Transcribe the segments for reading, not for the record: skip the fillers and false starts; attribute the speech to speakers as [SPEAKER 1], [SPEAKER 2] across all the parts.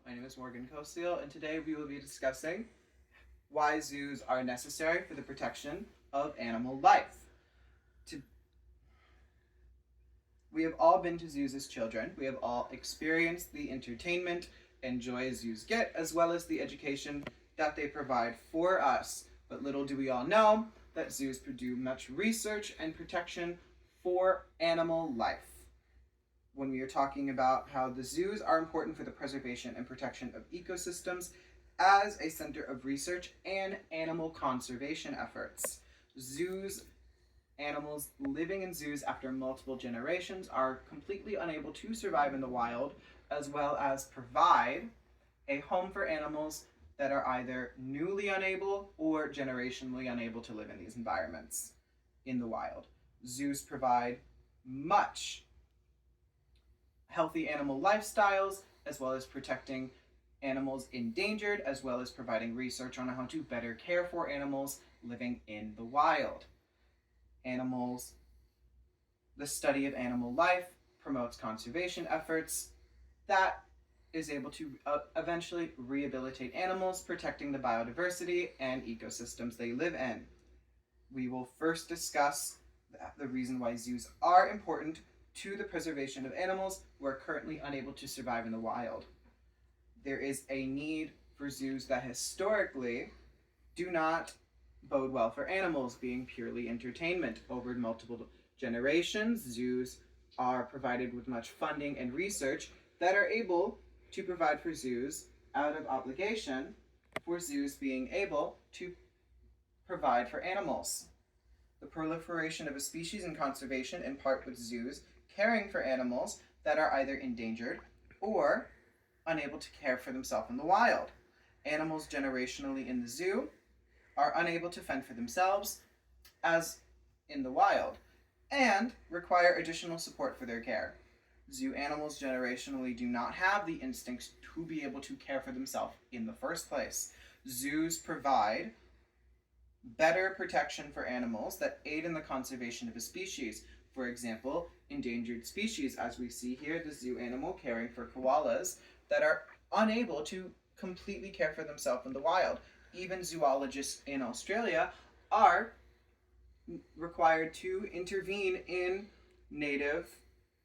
[SPEAKER 1] My name is Morgan Cosio, and today we will be discussing why zoos are necessary for the protection of animal life. We have all been to zoos as children. We have all experienced the entertainment and joy zoos get, as well as the education that they provide for us. But little do we all know that zoos do much research and protection for animal life. When we are talking about how the zoos are important for the preservation and protection of ecosystems as a center of research and animal conservation efforts. Animals living in zoos after multiple generations are completely unable to survive in the wild, as well as provide a home for animals that are either newly unable or generationally unable to live in these environments in the wild. Zoos provide much healthy animal lifestyles, as well as protecting animals endangered, as well as providing research on how to better care for animals living in the wild. The study of animal life promotes conservation efforts that is able to eventually rehabilitate animals, protecting the biodiversity and ecosystems they live in. We will first discuss the reason why zoos are important to the preservation of animals who are currently unable to survive in the wild. There is a need for zoos that historically do not bode well for animals, being purely entertainment. Over multiple generations, zoos are provided with much funding and research that are able to provide for zoos out of obligation for zoos being able to provide for animals. The proliferation of a species and conservation in part with zoos caring for animals that are either endangered or unable to care for themselves in the wild. Animals generationally in the zoo are unable to fend for themselves as in the wild and require additional support for their care. Zoo animals generationally do not have the instincts to be able to care for themselves in the first place. Zoos provide better protection for animals that aid in the conservation of a species. For example, endangered species, as we see here, the zoo animal caring for koalas that are unable to completely care for themselves in the wild. Even zoologists in Australia are required to intervene in native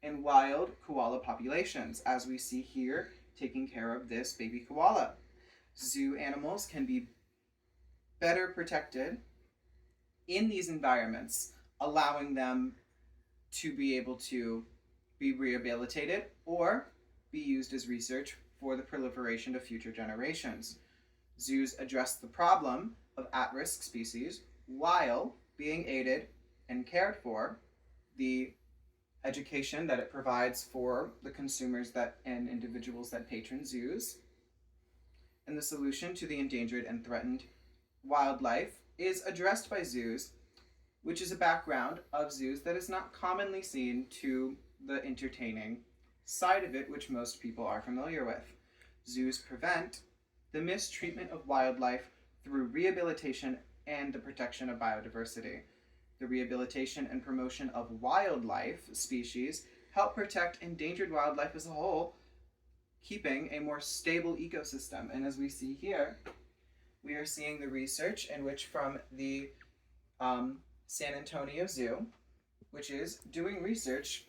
[SPEAKER 1] and wild koala populations, as we see here, taking care of this baby koala. Zoo animals can be better protected in these environments, allowing them to be able to be rehabilitated or be used as research for the proliferation of future generations. Zoos address the problem of at-risk species while being aided and cared for. The education that it provides for the consumers and individuals that patron zoos, and the solution to the endangered and threatened wildlife is addressed by zoos, which is a background of zoos that is not commonly seen to the entertaining side of it, which most people are familiar with. Zoos prevent the mistreatment of wildlife through rehabilitation and the protection of biodiversity. The rehabilitation and promotion of wildlife species help protect endangered wildlife as a whole, keeping a more stable ecosystem. And as we see here, we are seeing the research in which from the San Antonio Zoo, which is doing research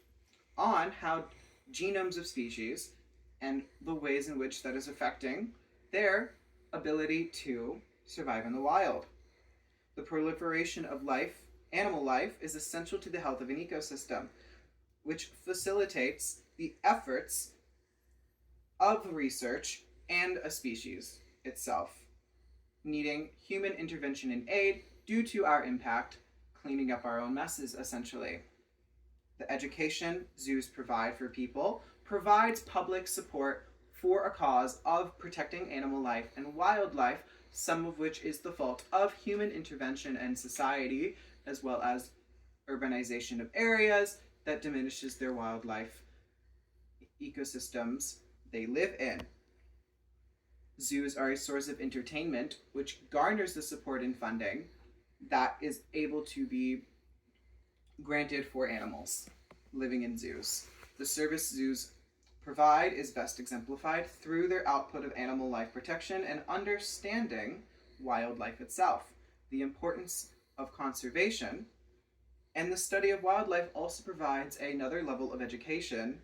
[SPEAKER 1] on how genomes of species and the ways in which that is affecting their ability to survive in the wild. The proliferation of animal life, is essential to the health of an ecosystem, which facilitates the efforts of research and a species itself, needing human intervention and aid due to our impact, cleaning up our own messes, essentially. The education zoos provide for people provides public support for a cause of protecting animal life and wildlife, some of which is the fault of human intervention and society, as well as urbanization of areas that diminishes their wildlife ecosystems they live in. Zoos are a source of entertainment which garners the support and funding that is able to be granted for animals living in zoos. The service zoos provide is best exemplified through their output of animal life protection and understanding wildlife itself, the importance of conservation, and the study of wildlife also provides another level of education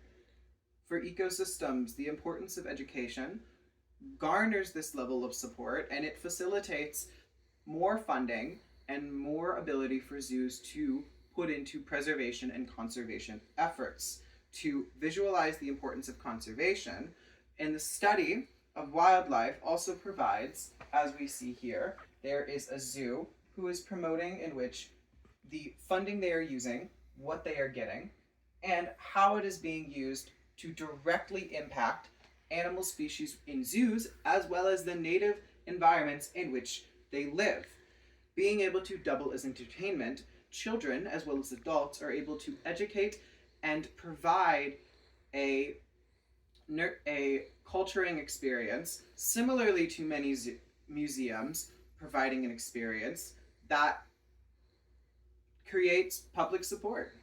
[SPEAKER 1] for ecosystems. The importance of education garners this level of support, and it facilitates more funding and more ability for zoos to put into preservation and conservation efforts. To visualize the importance of conservation, and the study of wildlife also provides, as we see here, there is a zoo who is promoting in which the funding they are using, what they are getting, and how it is being used to directly impact animal species in zoos as well as the native environments in which they live. Being able to double as entertainment, children as well as adults are able to educate and provide a culturing experience, similarly to many museums providing an experience that creates public support.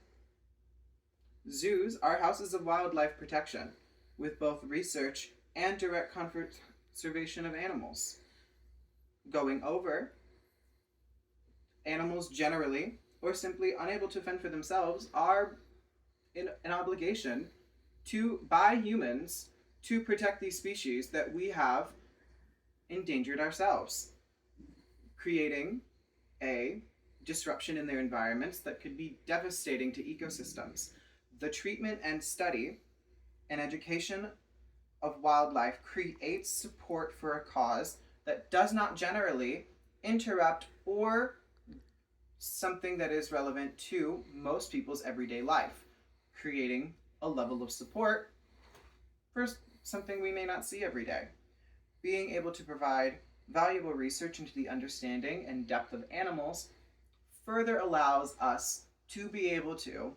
[SPEAKER 1] Zoos are houses of wildlife protection, with both research and direct conservation of animals. Going over, animals generally, or simply unable to fend for themselves, are in an obligation by humans to protect these species that we have endangered ourselves, creating a disruption in their environments that could be devastating to ecosystems. The treatment and study and education of wildlife creates support for a cause that does not generally interrupt or something that is relevant to most people's everyday life, creating a level of support for something we may not see every day. Being able to provide valuable research into the understanding and depth of animals further allows us to be able to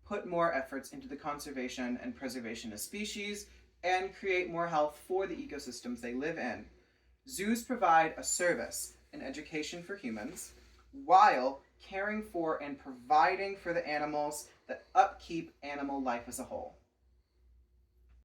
[SPEAKER 1] put more efforts into the conservation and preservation of species and create more health for the ecosystems they live in. Zoos provide a service and education for humans while caring for and providing for the animals that upkeep animal life as a whole.